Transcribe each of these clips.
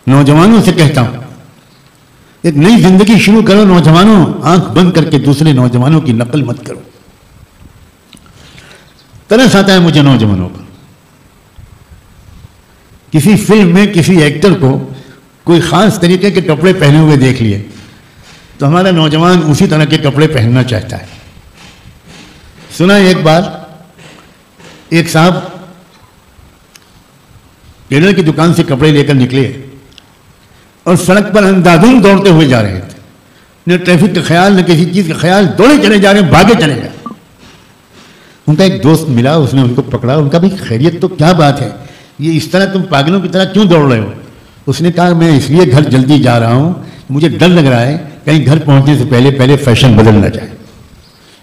नौजवानों से कहता हूं, एक नई जिंदगी शुरू करो नौजवानों, आंख बंद करके दूसरे नौजवानों की नकल मत करो। तरस आता है मुझे नौजवानों पर। किसी फिल्म में किसी एक्टर को कोई खास तरीके के कपड़े पहने हुए देख लिए तो हमारा नौजवान उसी तरह के कपड़े पहनना चाहता है। सुना एक बार एक साहब टेलर की दुकान से कपड़े लेकर निकले और सड़क पर अंधाधुंध दौड़ते हुए जा रहे थे। न ट्रैफिक का ख्याल न किसी चीज का ख्याल, दौड़े चले जा रहे हैं, भागे चले गए। उनका एक दोस्त मिला, उसने उनको पकड़ा। उनका भाई खैरियत, तो क्या बात है, ये इस तरह तुम पागलों की तरह क्यों दौड़ रहे हो? उसने कहा मैं इसलिए घर जल्दी जा रहा हूं, मुझे डर लग रहा है कहीं घर पहुंचने से पहले पहले फैशन बदल ना जाए।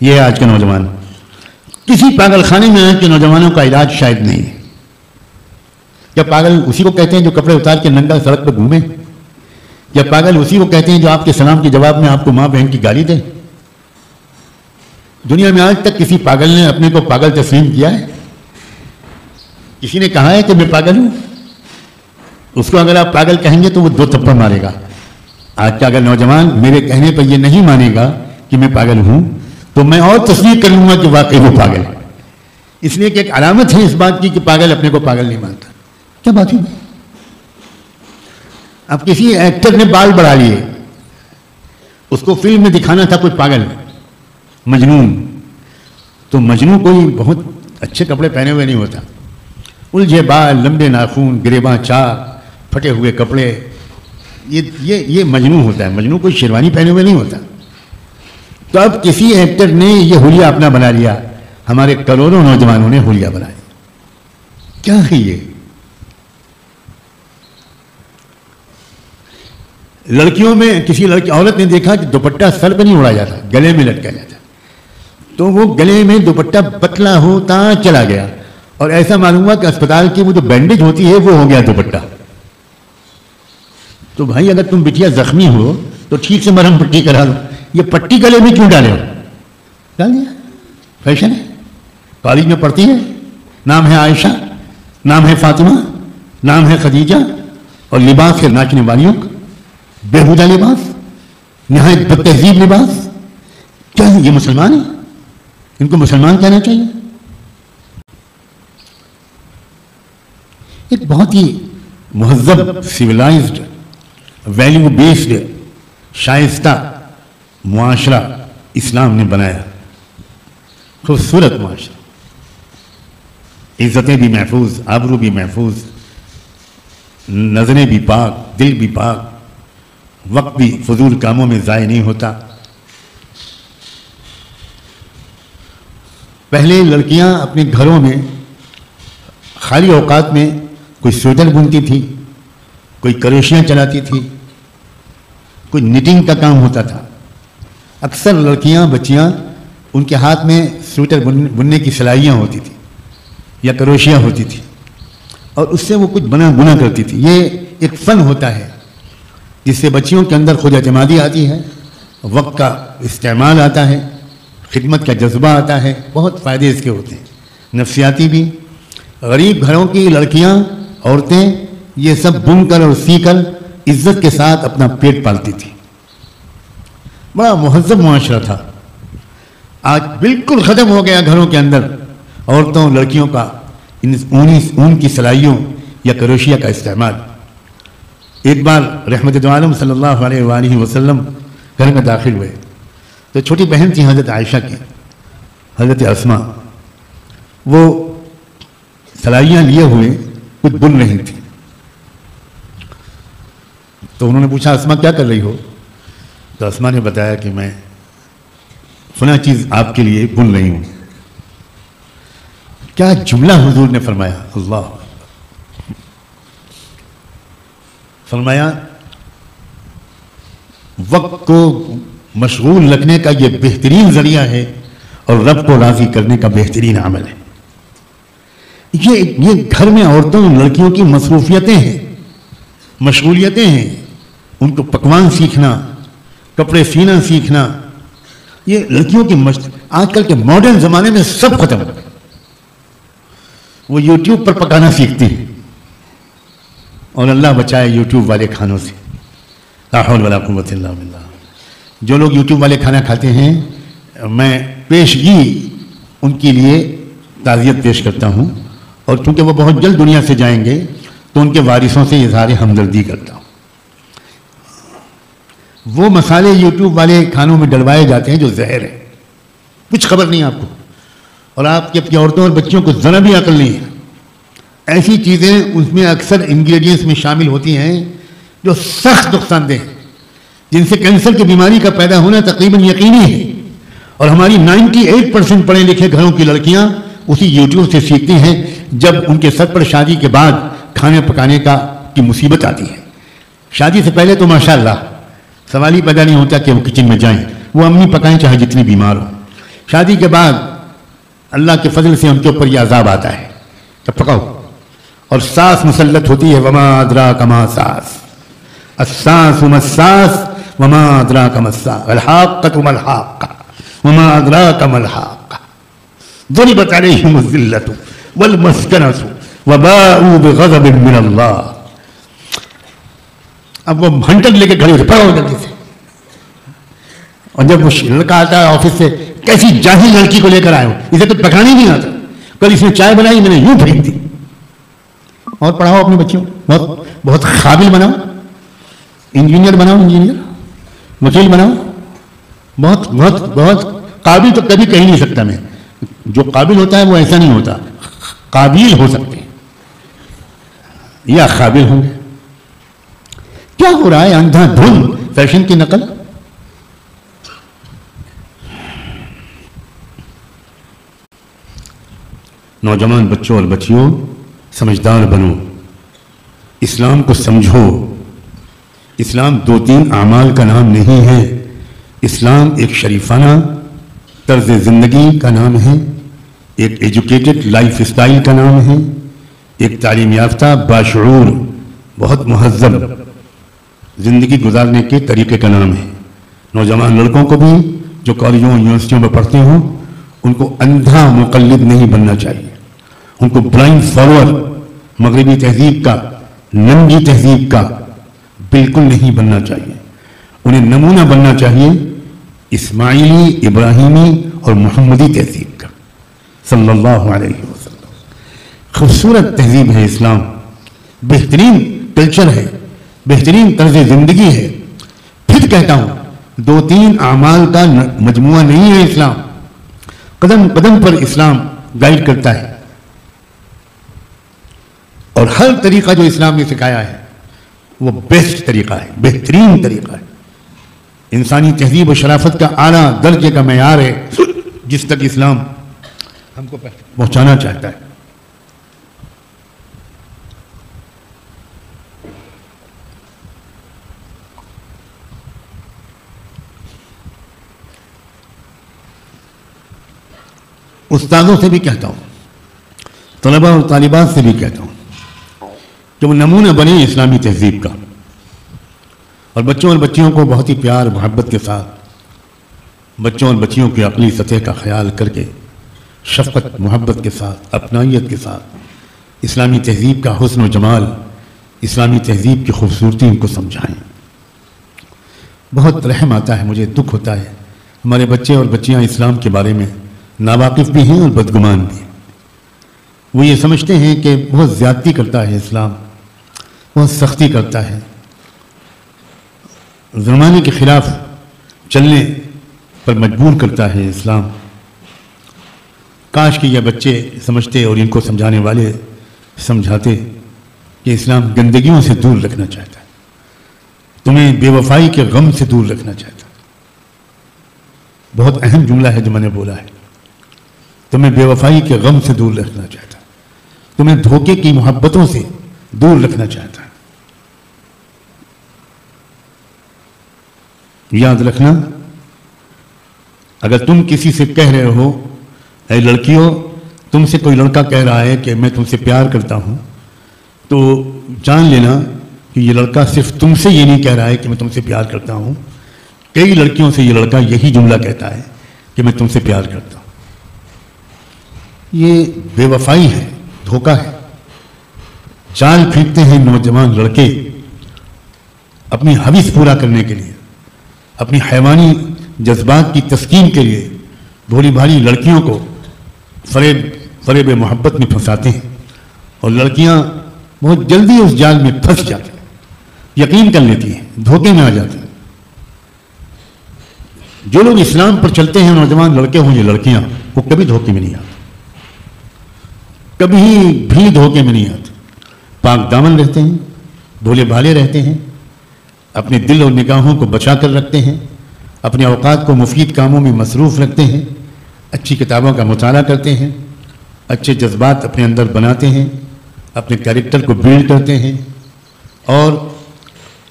ये है आज के नौजवान। किसी पागलखाने में आज के नौजवानों का इलाज शायद नहीं है। क्या पागल उसी को कहते हैं जो कपड़े उतार के नंगा सड़क पर घूमे? क्या पागल उसी को कहते हैं जो आपके सलाम के जवाब में आपको मां बहन की गाली दे? दुनिया में आज तक किसी पागल ने अपने को पागल तस्लीम किया है? किसी ने कहा है कि मैं पागल हूं? उसको अगर आप पागल कहेंगे तो वो 2 थप्पड़ मारेगा। आज का अगर नौजवान मेरे कहने पर ये नहीं मानेगा कि मैं पागल हूं तो मैं और तस्दीक कर लूंगा कि वाकई वो पागल है। इसलिए कि एक अलामत है इस बात की कि पागल अपने को पागल नहीं मानता। क्या बात है? अब किसी एक्टर ने बाल बढ़ा लिए, उसको फिल्म में दिखाना था कोई पागल मजनून, तो मजनू कोई बहुत अच्छे कपड़े पहने हुए नहीं होता। उलझे बाल, लंबे नाखून, गिरेबां चाक, फटे हुए कपड़े, ये मजनू होता है। मजनू कोई शेरवानी पहने हुए नहीं होता। तो अब किसी एक्टर ने ये हुलिया अपना बना लिया, हमारे करोड़ों नौजवानों ने हुलिया बनाया। क्या है ये? लड़कियों में किसी लड़की औरत ने देखा कि दुपट्टा सर पर नहीं उड़ा जाता, गले में लटका जाता, तो वो गले में दुपट्टा पतला होता चला गया और ऐसा मालूम हुआ कि अस्पताल की वो जो बैंडेज होती है वो हो गया दुपट्टा। तो भाई अगर तुम बिटिया जख्मी हो तो ठीक से मरहम पट्टी करा लो, ये पट्टी गले में क्यों डाले हो? डाल दिया, फैशन है। कॉलेज में पढ़ती है, नाम है आयशा, नाम है फातिमा, नाम है खदीजा, और लिबास है नाचने वालियों का, बेहुदा लिबास, निहायत बदतहजीब लिबास। क्या ये मुसलमान है? इनको मुसलमान कहना चाहिए? एक बहुत ही मुहज़्ज़ब, सिविलाइज्ड, वैल्यू बेस्ड, शाइस्ता मुआशरा इस्लाम ने बनाया। खूबसूरत मुआशरा, इज्जतें भी महफूज, आबरू भी महफूज, नजरें भी पाक, दिल भी पाक, वक्त भी फजूल कामों में ज़ाय नहीं होता। पहले लड़कियां अपने घरों में खाली औकात में कोई स्वेटर बुनती थी, कोई करोशियां चलाती थी, कोई निटिंग का काम होता था। अक्सर लड़कियां, बच्चियां, उनके हाथ में स्वेटर बुनने की सिलाइयाँ होती थी या करोशियाँ होती थी और उससे वो कुछ बना बुना करती थी। ये एक फ़न होता है जिससे बच्चियों के अंदर खुद एतमादी आती है, वक्त का इस्तेमाल आता है, खिदमत का जज्बा आता है। बहुत फ़ायदे इसके होते हैं, नफ्सियाती भी। गरीब घरों की लड़कियां, औरतें ये सब बुनकर और सीकर इज्जत के साथ अपना पेट पालती थी। बड़ा मुहज़्ज़ब मुआशरा था। आज बिल्कुल ख़त्म हो गया घरों के अंदर औरतों लड़कियों का ऊन की सिलाइयों या करोशिया का इस्तेमाल। एक बार रहमत दो आलम सल्लल्लाहु अलैहि वसल्लम घर में दाखिल हुए तो छोटी बहन थी हज़रत आयशा की, हज़रत अस्मा, वो सिलाइयाँ लिए हुए कुछ बुन रही थी। तो उन्होंने पूछा, अस्मा क्या कर रही हो? तो अस्मा ने बताया कि मैं फला चीज़ आपके लिए बुन रही हूँ। क्या जुमला हुजूर ने फरमाया, अल्लाह फरमाया, वक्त को मशगूल रखने का ये बेहतरीन जरिया है और रब को राजी करने का बेहतरीन अमल है। ये घर में औरतों लड़कियों की मसरूफियतें हैं, मशगूलियतें हैं। उनको पकवान सीखना, कपड़े सीना सीखना, ये लड़कियों की आजकल के मॉडर्न जमाने में सब खत्म हो गया। वो यूट्यूब पर पकाना सीखती है, और अल्लाह बचाए यूट्यूब वाले खानों से। ला हौल वला कुव्वत इल्ला बिल्लाह। जो लोग यूट्यूब वाले खाना खाते हैं, मैं पेशगी उनके लिए ताज़ियत पेश करता हूँ, और चूँकि वो बहुत जल्द दुनिया से जाएंगे तो उनके वारिसों से इज़हार हमदर्दी करता हूँ। वो मसाले यूट्यूब वाले खानों में डलवाए जाते हैं जो जहर है, कुछ खबर नहीं आपको, और आपकी अपनी औरतों और बच्चियों को ज़रा भी अकल नहीं है। ऐसी चीज़ें उसमें अक्सर इंग्रेडिएंट्स में शामिल होती हैं जो सख्त नुकसानदेह हैं, जिनसे कैंसर की बीमारी का पैदा होना तकरीबन यकीनी है। और हमारी 98% पढ़े लिखे घरों की लड़कियां उसी यूट्यूब से सीखती हैं, जब उनके सर पर शादी के बाद खाने पकाने की मुसीबत आती है। शादी से पहले तो माशाअल्लाह सवाल ही पैदा नहीं होता कि वो किचन में जाएं, वो अम्मी पकाएं चाहे जितनी बीमार हो। शादी के बाद अल्लाह के फजल से उनके ऊपर यह अजाब आता है, तब पकाओ, और सास मुसल्लत होती है। वमा अदरा कमा सास, अस्सास मस्सास, वमा अदरा कमस्सास, अलहाक़त मलहाक़ा, वमा अदरा कमलहाक़ा, ज़ुरिबत अलैहिमुज़्ज़िल्लतु वल मस्कनतु वबाऊ बिग़ज़बिन मिनल्लाह। अब वो भंटक लेके खड़े होते, पढ़ो जल्दी से। और जब वो लड़का आता है ऑफिस से, कैसी जाहिल लड़की को लेकर आए हो, इसे तो पकाने नहीं आता, कल इसने चाय बनाई मैंने यूं फेंक दी। और पढ़ाओ अपने बच्चों, बहुत बहुत काबिल बनाओ, इंजीनियर बनाओ, इंजीनियर वकील बनाओ, बहुत बहुत बहुत काबिल तो कभी कह नहीं सकता मैं। जो काबिल होता है वो ऐसा नहीं होता, काबिल हो सकते हैं या काबिल होंगे। क्या हो रहा है? अंधाधुंध फैशन की नकल। नौजवान बच्चों और बच्चियों, समझदार बनो, इस्लाम को समझो। इस्लाम 2-3 आमाल का नाम नहीं है, इस्लाम एक शरीफाना तर्ज ज़िंदगी का नाम है, एक एजुकेटेड लाइफ स्टाइल का नाम है, एक तालीम याफ्ता बाशऊर बहुत महज़्ज़ब ज़िंदगी गुजारने के तरीके का नाम है। नौजवान लड़कों को भी जो कॉलेजों यूनिवर्सिटियों में पढ़ते हों, उनको अंधा मुक़ल्लिद नहीं बनना चाहिए, उनको ब्लाइंड फॉलोअर मगरबी तहजीब का, नंगी तहजीब का बिल्कुल नहीं बनना चाहिए। उन्हें नमूना बनना चाहिए इस्माइली, इब्राहिमी और मोहम्मदी तहजीब का, सल्लल्लाहु अलैहि वसल्लम। खूबसूरत तहजीब है इस्लाम, बेहतरीन कल्चर है, बेहतरीन तर्ज ज़िंदगी है। फिर कहता हूँ 2-3 आमाल का मजमुआ नहीं है इस्लाम, कदम कदम पर इस्लाम गाइड करता है। और हर तरीका जो इस्लाम ने सिखाया है वो बेस्ट तरीका है, बेहतरीन तरीका है। इंसानी तहजीब और शराफत का आला दर्जे का मेयार है, जिस तक इस्लाम हमको पहुंचाना चाहता है। उस्तादों से भी कहता हूं, तलबा और तालिबात से भी कहता हूं कि वो नमूना बने इस्लामी तहजीब का, और बच्चों और बच्चियों को बहुत ही प्यार मोहब्बत के साथ, बच्चों और बच्चियों की अक़ली सतह का ख्याल करके, शफ़क़त मोहब्बत के साथ, अपनाइयत के साथ इस्लामी तहजीब का हुस्न और जमाल, इस्लामी तहजीब की खूबसूरती उनको समझाएं। बहुत रहम आता है, मुझे दुख होता है, हमारे बच्चे और बच्चियां इस्लाम के बारे में नावाकिफ़ भी हैं और बदगुमान भी हैं। वो ये समझते हैं कि बहुत ज़्यादती करता है इस्लाम, बहुत सख्ती करता है, ज़माने के ख़िलाफ़ चलने पर मजबूर करता है इस्लाम। काश कि ये बच्चे समझते और इनको समझाने वाले समझाते कि इस्लाम गंदगियों से दूर रखना चाहता है, तुम्हें बेवफाई के गम से दूर रखना चाहता है। बहुत अहम जुमला है जो मैंने बोला है, तुम्हें बेवफाई के गम से दूर रखना चाहता है, तुम्हें धोखे की मोहब्बतों से दूर रखना चाहता है। याद रखना, अगर तुम किसी से कह रहे हो, ऐ लड़कियों, तुमसे कोई लड़का कह रहा है कि मैं तुमसे प्यार करता हूं, तो जान लेना कि ये लड़का सिर्फ तुमसे ये नहीं कह रहा है कि मैं तुमसे प्यार करता हूं, कई लड़कियों से ये लड़का यही जुमला कहता है कि मैं तुमसे प्यार करता हूं। ये बेवफाई है, धोखा है। जाल फेंकते हैं नौजवान लड़के अपनी हविस पूरा करने के लिए, अपनी हैवानी जज्बात की तस्कीन के लिए भोली भाली लड़कियों को फरेब मोहब्बत में फंसाते हैं और लड़कियां बहुत जल्दी उस जाल में फंस जाती हैं, यकीन कर लेती हैं, धोखे में आ जाती हैं। जो लोग इस्लाम पर चलते हैं, नौजवान लड़के हों या लड़कियां, वो कभी धोखे में नहीं आते, कभी भी धोखे में नहीं आते। पाक दामन रहते हैं, भोले भाले रहते हैं, अपने दिल और निगाहों को बचा कर रखते हैं, अपने औकात को मुफीद कामों में मसरूफ़ रखते हैं, अच्छी किताबों का मुताला करते हैं, अच्छे जज्बात अपने अंदर बनाते हैं, अपने कैरेक्टर को बिल्ड करते हैं और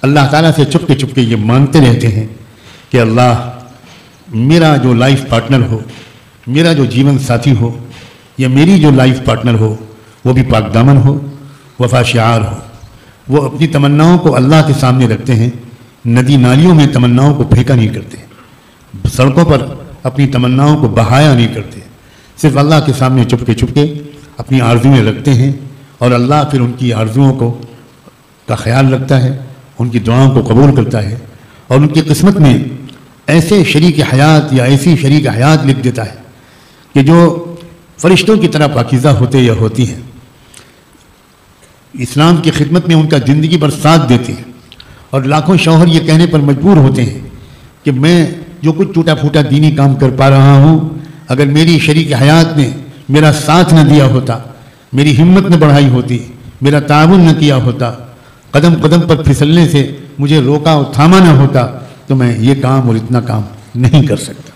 अल्लाह ताला से चुपके चुपके ये मांगते रहते हैं कि अल्लाह मेरा जो लाइफ पार्टनर हो, मेरा जो जीवन साथी हो या मेरी जो लाइफ पार्टनर हो वो भी पाक दामन हो, वफा शिआर हो। वो अपनी तमन्नाओं को अल्लाह के सामने रखते हैं, नदी नालियों में तमन्नाओं को फेंका नहीं करते, सड़कों पर अपनी तमन्नाओं को बहाया नहीं करते, सिर्फ अल्लाह के सामने चुपके चुपके अपनी आरज़ुएं रखते हैं और अल्लाह फिर उनकी आरज़ुओं को का ख्याल रखता है, उनकी दुआओं को कबूल करता है और उनकी किस्मत में ऐसे शरीक हयात या ऐसी शरीक हयात लिख देता है कि जो फरिश्तों की तरह पाकीज़ा होते या होती हैं, इस्लाम की खिदमत में उनका ज़िंदगी भर साथ देते हैं और लाखों शौहर ये कहने पर मजबूर होते हैं कि मैं जो कुछ टूटा फूटा दीनी काम कर पा रहा हूँ, अगर मेरी शरीक हयात ने मेरा साथ न दिया होता, मेरी हिम्मत न बढ़ाई होती, मेरा ताउन न किया होता, कदम कदम पर फिसलने से मुझे रोका और थामा न होता, तो मैं ये काम और इतना काम नहीं कर सकता।